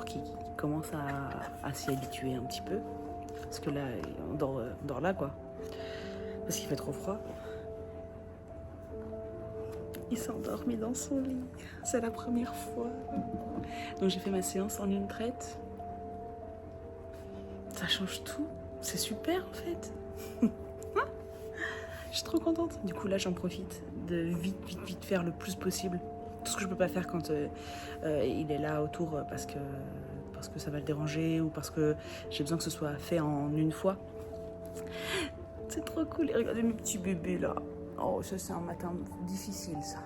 qu'il commence à s'y habituer un petit peu. Parce que là, on dort là, quoi. Parce qu'il fait trop froid. Il s'est endormi dans son lit. C'est la première fois. Donc j'ai fait ma séance en une traite. Ça change tout. C'est super, en fait. Je suis trop contente. Du coup, là, j'en profite de vite faire le plus possible. Tout ce que je peux pas faire quand il est là autour parce que ça va le déranger ou parce que j'ai besoin que ce soit fait en une fois. C'est trop cool. Et regardez mes petits bébés là. Oh, ça c'est un matin difficile ça.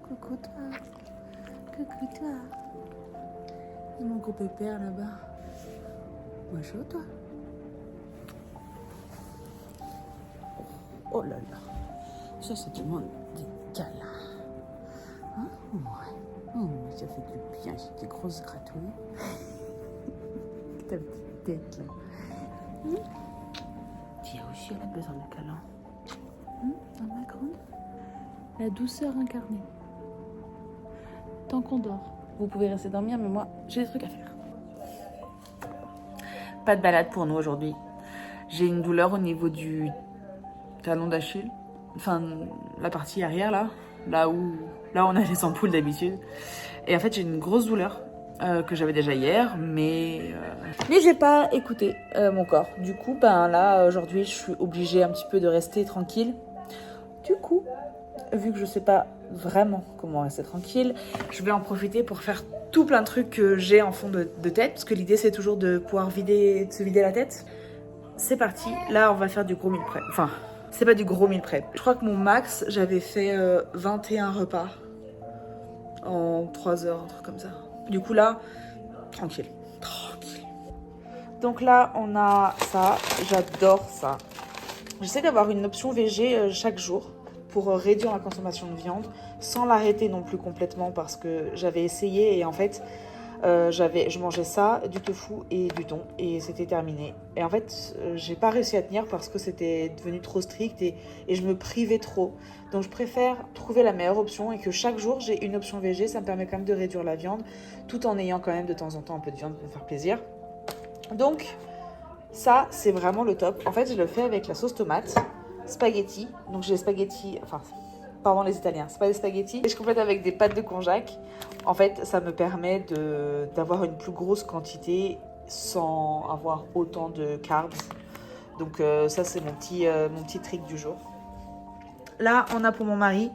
Coucou toi. Coucou toi. Et mon gros pépère là-bas. Bonjour toi. Oh là là. Ça c'est du monde des câlins. Hein? Ouais. Oh, ça fait du bien, j'ai des grosses gratouilles. Ta petite tête là. Tiens aussi, elle a besoin de câlin. Dans ma grande. La douceur incarnée. Tant qu'on dort. Vous pouvez rester dormir, mais moi, j'ai des trucs à faire. Pas de balade pour nous aujourd'hui. J'ai une douleur au niveau du talon d'Achille. Enfin, la partie arrière là. Là où on a les ampoules d'habitude. Et en fait, j'ai une grosse douleur. Que j'avais déjà hier, mais j'ai pas écouté mon corps. Du coup, là, aujourd'hui, je suis obligée un petit peu de rester tranquille. Du coup, vu que je sais pas vraiment comment rester tranquille, je vais en profiter pour faire tout plein de trucs que j'ai en fond de tête, parce que l'idée, c'est toujours de pouvoir se vider la tête. C'est parti. Là, on va faire du gros meal prep. Enfin, c'est pas du gros meal prep. Je crois que mon max, j'avais fait 21 repas en 3 heures, un truc comme ça. Du coup là, tranquille. Donc là, on a ça. J'adore ça. J'essaie d'avoir une option végé chaque jour pour réduire la consommation de viande, sans l'arrêter non plus complètement parce que j'avais essayé et en fait, je mangeais ça, du tofu et du thon et c'était terminé. Et en fait, j'ai pas réussi à tenir parce que c'était devenu trop strict et je me privais trop. Donc je préfère trouver la meilleure option et que chaque jour j'ai une option végé, ça me permet quand même de réduire la viande tout en ayant quand même de temps en temps un peu de viande pour me faire plaisir. Donc ça c'est vraiment le top. En fait je le fais avec la sauce tomate, spaghetti, donc j'ai les spaghettis, pardon les Italiens, c'est pas des spaghettis. Et je complète avec des pâtes de konjac. En fait, ça me permet d'avoir une plus grosse quantité sans avoir autant de carbs. Donc ça, c'est mon petit trick du jour. Là, on a pour mon mari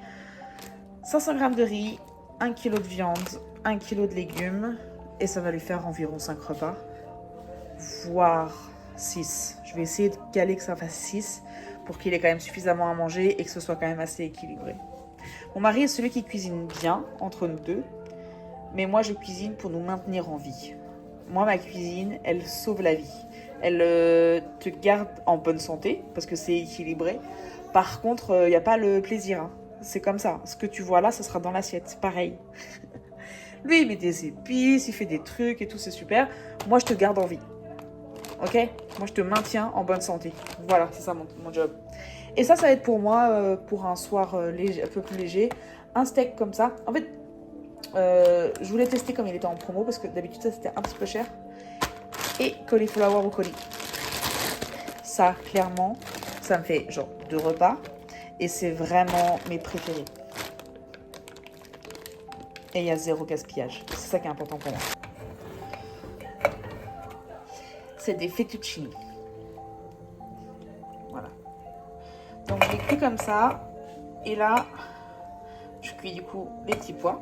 500 g de riz, 1 kg de viande, 1 kg de légumes. Et ça va lui faire environ 5 repas, voire 6. Je vais essayer de caler que ça fasse 6 pour qu'il ait quand même suffisamment à manger et que ce soit quand même assez équilibré. Mon mari est celui qui cuisine bien entre nous deux, mais moi je cuisine pour nous maintenir en vie. Moi ma cuisine, elle sauve la vie. Elle te garde en bonne santé parce que c'est équilibré. Par contre, il n'y a pas le plaisir. Hein. C'est comme ça. Ce que tu vois là, ça sera dans l'assiette. Pareil. Lui, il met des épices, il fait des trucs et tout, c'est super. Moi, je te garde en vie. Ok? Moi, je te maintiens en bonne santé. Voilà, c'est ça mon job. Et ça va être pour moi, pour un soir un peu plus léger. Un steak comme ça. En fait, je voulais tester comme il était en promo parce que d'habitude, ça, c'était un petit peu cher. Et cauliflower brocoli. Ça, clairement, ça me fait genre 2 repas. Et c'est vraiment mes préférés. Et il y a 0 gaspillage. C'est ça qui est important pour moi. C'est des fettuccini. Voilà. Donc je les cuis comme ça. Et là, je cuis du coup les petits pois.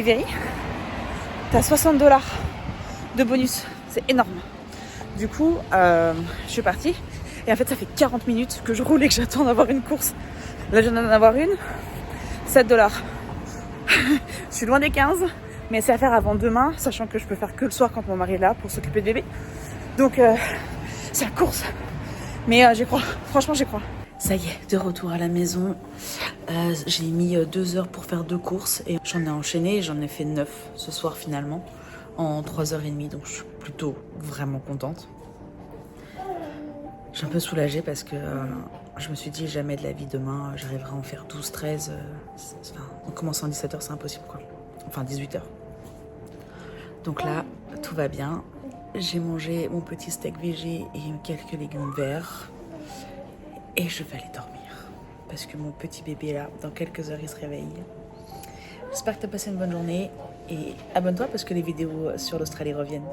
Delivery, t'as 60$ de bonus. C'est énorme. Du coup, je suis partie. Et en fait, ça fait 40 minutes que je roule et que j'attends d'avoir une course. Là, je viens d'en avoir une. 7$. Je suis loin des 15, mais c'est à faire avant demain, sachant que je peux faire que le soir quand mon mari est là pour s'occuper de bébé. Donc, c'est la course. Mais j'y crois. Franchement, j'y crois. Ça y est, de retour à la maison. J'ai mis 2 heures pour faire 2 courses et j'en ai enchaîné. J'en ai fait 9 ce soir finalement, en 3h30. Donc, je suis plutôt vraiment contente. Je suis un peu soulagée parce que je me suis dit jamais de la vie demain j'arriverai à en faire 12, 13. Enfin, en commençant à 17h, c'est impossible quoi. Enfin 18h. Donc là, tout va bien. J'ai mangé mon petit steak végé et quelques légumes verts. Et je vais aller dormir. Parce que mon petit bébé là, dans quelques heures, il se réveille. J'espère que tu as passé une bonne journée. Et abonne-toi parce que les vidéos sur l'Australie reviennent.